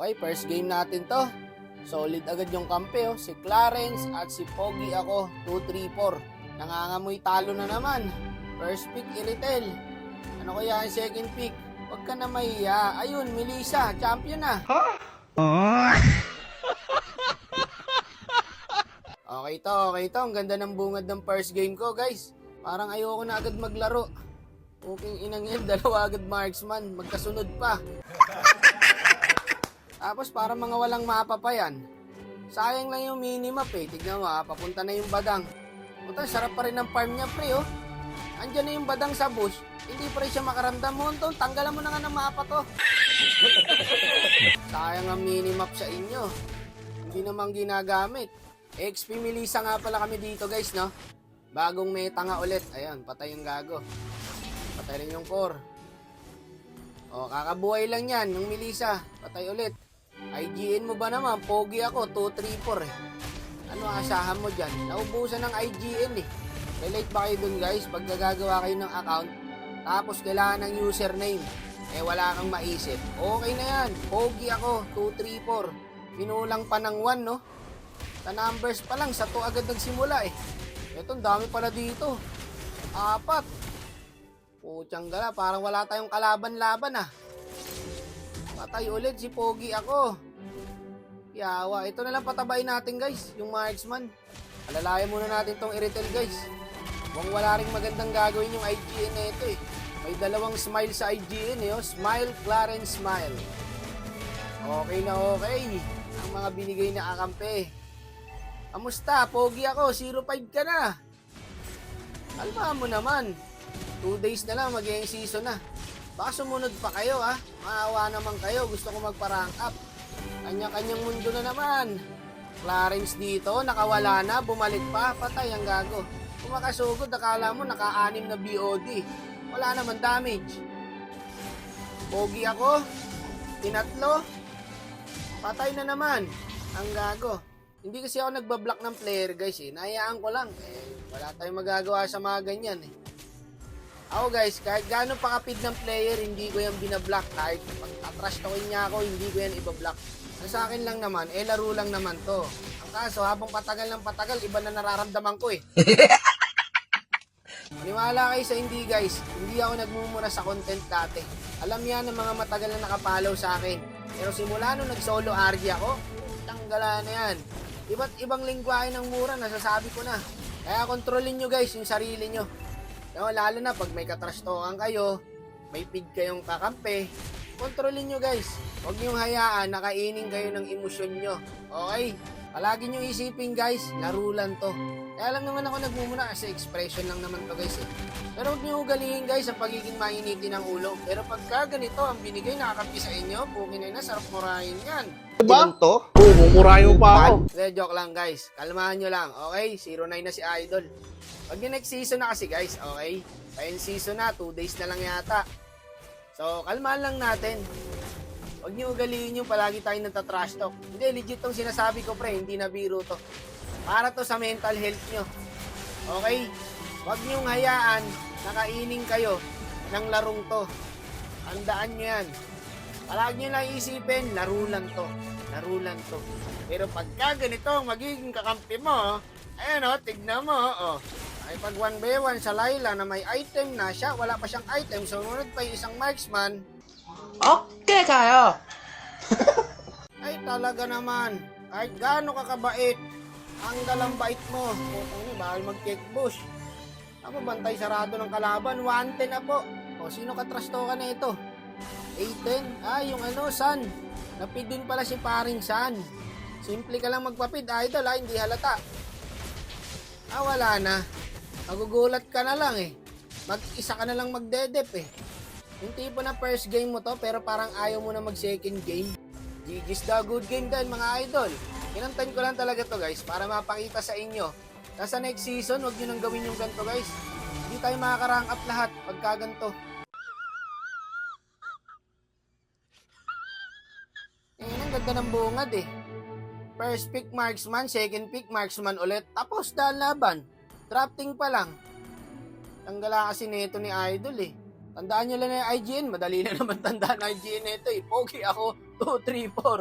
Okay, first game natin to. Solid agad yung kampe, Si Clarence at si Pogi ako, 2-3-4. Nangangamoy talo na naman. First pick, Iritel. Ano kaya ang second pick? Huwag ka na mahiya. Ayun, Melissa, champion na. Okay to. Ang ganda ng bungad ng first game ko, guys. Parang ayoko na agad maglaro. Puking inang yan, dalawa agad marksman. Magkasunod pa. Tapos parang mga walang mapa pa yan. Sayang lang yung minimap Tignan mo papunta na yung badang. Puta, sarap pa rin ng farm niya pre Andyan na yung badang sa bush. Hindi pa rin siya makaramdam mo. Tanggalan mo na nga ng mapa to. Sayang ang minimap sa inyo. Hindi naman ginagamit. XP Melissa nga pala kami dito guys, no? Bagong meta nga ulit. Ayan, patay yung gago. Patay rin yung core. Kakabuhay lang yan, yung Melissa. Patay ulit. IGN mo ba naman? Pogi ako, 2-3-4 Ano asahan mo dyan? Naubusan ng IGN Relate ba kayo dun guys? Pag nagagawa kayo ng account, tapos kailangan ng username, wala kang maisip. Okay na yan. Pogi ako, 2-3-4 Pinulang pa ng 1, no? Sa numbers pa lang, sa 2 agad nagsimula Ito, dami pala dito. 4. Putyang gala, parang wala tayong kalaban-laban Patay ulit si Pogi ako. Yawa, ito na lang patabayin natin guys, yung marksman. Alalayan muna natin tong Iritel guys. Mukhang wala ring magandang gagawin yung IGN na ito May dalawang smile sa IGN Smile, Clarence, smile. Okay na okay. Ang mga binigay na kakampi. Kamusta? Pogi ako, 0-5 ka na. Kalma mo naman. 2 days na lang, mag-i season na. Baka sumunod pa kayo Maawa naman kayo, gusto ko magpa-rank up. Kanya-kanyang mundo na naman. Clarence dito, nakawala na, bumalik pa, patay ang gago. Kung makasugod, akala mo naka-6 na BOD. Wala naman damage. Pogi ako, tinatlo, patay na naman. Ang gago. Hindi kasi ako nagbablock ng player guys Nahayaan ko lang. Wala tayong magagawa sa mga ganyan Ako guys, kahit gaano pa kapid ng player, hindi ko yan binablock. Kahit pag-trash talkin niya ako, hindi ko yan ibablock. Sa akin lang naman, laro lang naman to. Ang kaso, habang patagal ng patagal, iba na nararamdaman ko Maniwala kayo sa hindi guys, hindi ako nagmumura sa content dati. Alam yan ng mga matagal na nakapollow sa akin. Pero simula nung nag-solo RG ako, tanggalan na yan. Iba't ibang lingwahe ng mura, nasasabi ko na. Kaya kontrolin nyo guys yung sarili nyo. Lalo na pag may katrash talkan kayo, may feed kayong kakampi, kontrolin nyo guys. Huwag nyo hayaan, nakainin kayo ng emosyon nyo. Okay? Palagi nyo isipin guys, laro lang to. Kaya lang naman ako nagmumuna kasi expression lang naman to guys Pero huwag nyo ugalihin guys ang pagiging mainitin ng ulo. Pero pagka ganito ang binigay nakakampi sa inyo, pukin na sarap murahin yan. Diba? Mumurahin pa ako. Joke lang guys, kalmahan nyo lang. Okay? 0-9 na si Idol. Pag yung next season na kasi guys, okay? Pa-end season na, 2 days na lang yata. So, kalmahan lang natin. Huwag niyo ugaliin yung palagi tayo nagtatrash talk. Hindi, legit tong sinasabi ko pre, hindi na biro to. Para to sa mental health nyo. Okay? Huwag niyong hayaan, nakainin kayo ng larong to. Handaan nyo yan. Palagi nyo lang isipin, laro lang to. Laro lang to. Pero pagka ganito ang magiging kakampi mo, ayan tignan mo, ay pag 1v1 sa Layla na may item na siya, wala pa siyang item, sumunod pa yung isang marksman. Okay kayo. Ay talaga naman, kahit gaano kakabait, ang dalang bait mo. Bawal mag-kick bush. Ako bantay sarado ng kalaban, 110 na po. Sino ka-trust talk na ito? 810? Yung San. Napid din pala si paring San. Simple ka lang magpapid, idol hindi halata. Wala na. Magugulat ka na lang Mag-isa ka na lang magdedep Yung tipo na first game mo to, pero parang ayaw mo na mag-second game. GG's the good game dahil mga idol. Kinantan ko lang talaga to guys, para mapakita sa inyo. Nasa next season, huwag nyo nang gawin yung ganito guys. Hindi tayo makaka-rank up lahat pagka ganito. Ang ganda ng bungad First pick marksman, second pick marksman ulit. Tapos dahil laban. Drafting pa lang. Tanggala kasi nito ni Idol Tandaan nyo lang na yung IGN. Madali na naman tandaan IGN nito Pogi ako, 2, 3, 4.